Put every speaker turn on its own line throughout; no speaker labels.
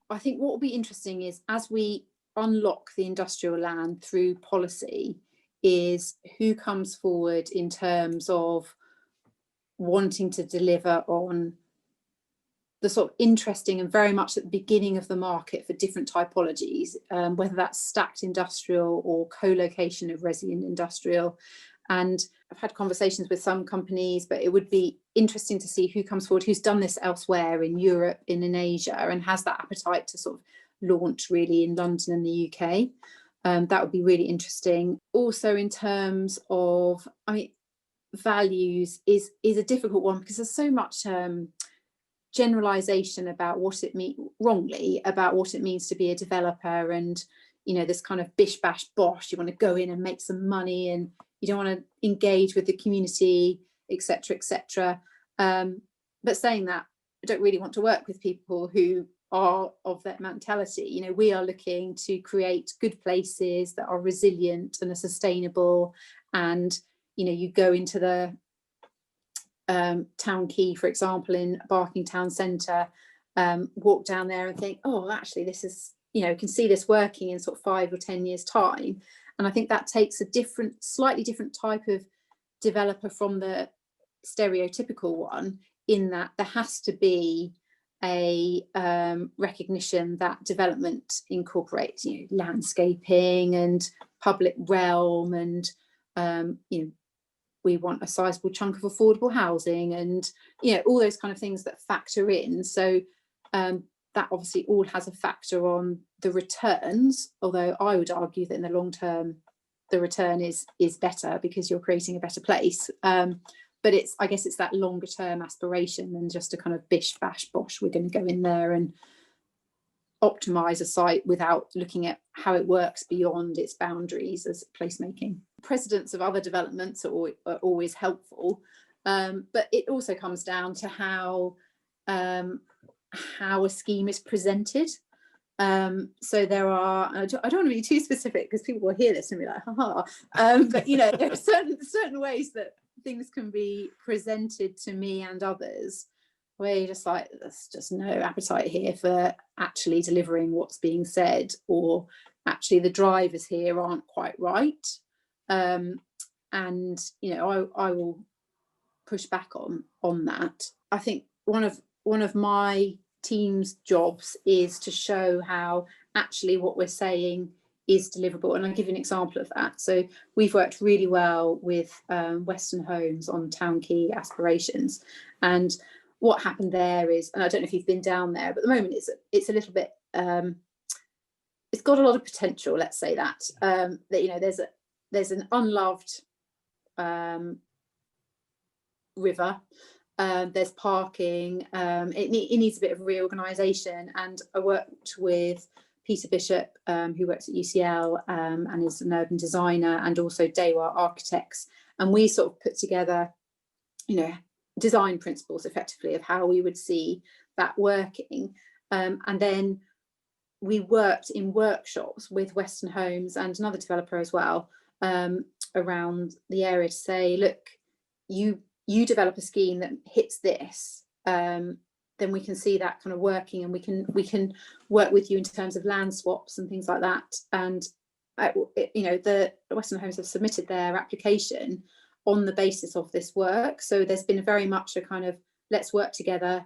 I think what will be interesting is, as we unlock the industrial land through policy, is who comes forward in terms of wanting to deliver on the sort of interesting and very much at the beginning of the market for different typologies, whether that's stacked industrial or co-location of resilient industrial. And I've had conversations with some companies, but it would be interesting to see who comes forward, who's done this elsewhere in Europe, in Asia, and has that appetite to sort of launch really in London and the UK. That would be really interesting. Also, in terms of, I mean, values is a difficult one, because there's so much generalization about what it means, wrongly, about what it means to be a developer, and this kind of bish bash bosh, you want to go in and make some money, and you don't want to engage with the community, etc., etc. But saying that, I don't really want to work with people who are of that mentality. We are looking to create good places that are resilient and are sustainable, and you go into the Town Quay, for example, in Barking Town Centre, walk down there and think, oh, actually this is, can see this working in sort of 5 or 10 years time. And I think that takes a slightly different type of developer from the stereotypical one, in that there has to be a recognition that development incorporates landscaping and public realm, and we want a sizable chunk of affordable housing, and all those kind of things that factor in. So that obviously all has a factor on the returns, although I would argue that in the long term the return is better, because you're creating a better place. But I guess it's that longer term aspiration than just a kind of bish bash bosh, we're going to go in there and optimize a site without looking at how it works beyond its boundaries as placemaking. Precedents of other developments are always helpful, but it also comes down to how a scheme is presented. So there are, I don't want to be too specific because people will hear this and be like, haha, but there are certain ways that things can be presented to me and others where you're just like, there's just no appetite here for actually delivering what's being said, or actually the drivers here aren't quite right. And I will push back on that. I think one of my team's jobs is to show how actually what we're saying is deliverable, and I'll give you an example of that. So we've worked really well with Western Homes on Town Quay aspirations, and what happened there is, and I don't know if you've been down there, but at the moment it's a little bit, it's got a lot of potential, let's say that. That there's an unloved river, there's parking, it needs a bit of reorganisation, and I worked with Peter Bishop, who works at UCL and is an urban designer, and also Dewa Architects, and we sort of put together design principles effectively of how we would see that working, and then we worked in workshops with Western Homes and another developer as well, around the area, to say, look, you develop a scheme that hits this, then we can see that kind of working, and we can work with you in terms of land swaps and things like that. And the Western Homes have submitted their application on the basis of this work. So there's been very much a kind of, let's work together.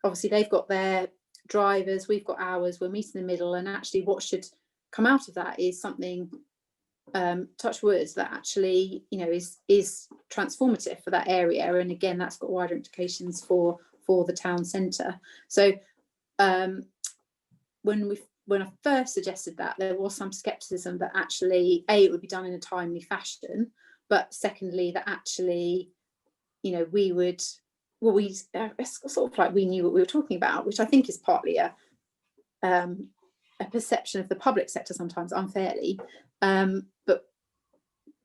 Obviously they've got their drivers, we've got ours, we'll meet in the middle, and actually what should come out of that is something, touch words, that actually is transformative for that area. And again, that's got wider implications for the town centre. So when I first suggested that, there was some scepticism that actually it would be done in a timely fashion, but secondly that actually it's sort of like we knew what we were talking about, which I think is partly a perception of the public sector sometimes unfairly, but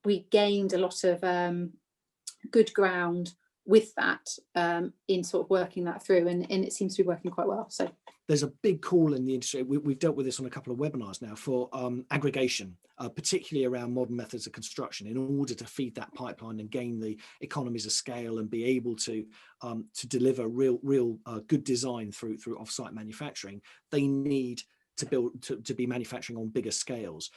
we gained a lot of good ground with that in sort of working that through, and it seems to be working quite well. So
there's a big call in the industry. We've dealt with this on a couple of webinars now for aggregation, particularly around modern methods of construction, in order to feed that pipeline and gain the economies of scale and be able to deliver real good design through off-site manufacturing. They need to build to be manufacturing on bigger scales.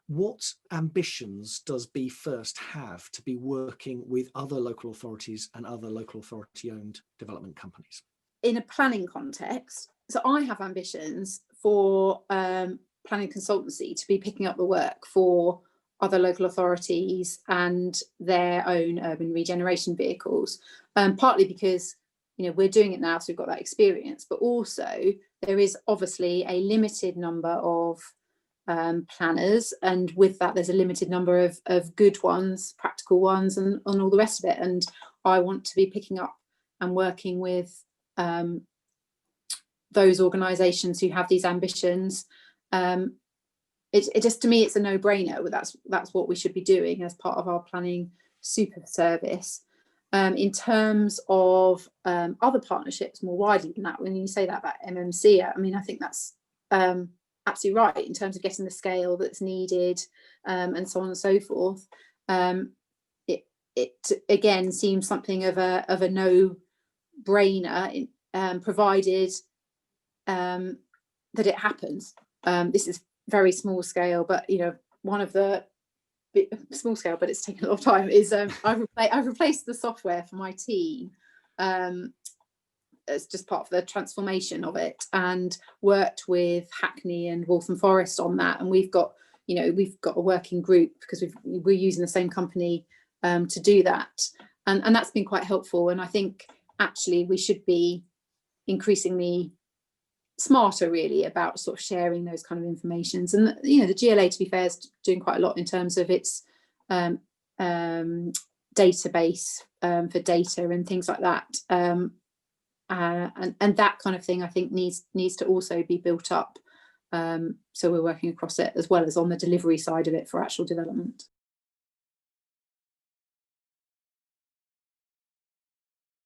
What ambitions does Be First have to be working with other local authorities and other local authority-owned development companies?
In a planning context, so I have ambitions for planning consultancy to be picking up the work for other local authorities and their own urban regeneration vehicles, partly because we're doing it now, so we've got that experience, but also there is obviously a limited number of planners, and with that there's a limited number of good ones, practical ones, and all the rest of it. And I want to be picking up and working with those organisations who have these ambitions. It just, to me, it's a no-brainer. That's what we should be doing as part of our planning super service. In terms of other partnerships more widely than that, when you say that about MMC, I mean, I think that's absolutely right in terms of getting the scale that's needed, and so on and so forth. It again seems something of a no-brainer, provided that it happens. This is very small scale, but one of the small scale, but it's taken a lot of time, is I've replaced the software for my team as just part of the transformation of it, and worked with Hackney and Waltham Forest on that. And we've got a working group, because we're using the same company to do that, and that's been quite helpful. And I think actually we should be increasingly smarter really about sort of sharing those kind of informations. And the GLA, to be fair, is doing quite a lot in terms of its database for data and things like that, and that kind of thing I think needs to also be built up, so we're working across it as well as on the delivery side of it for actual development.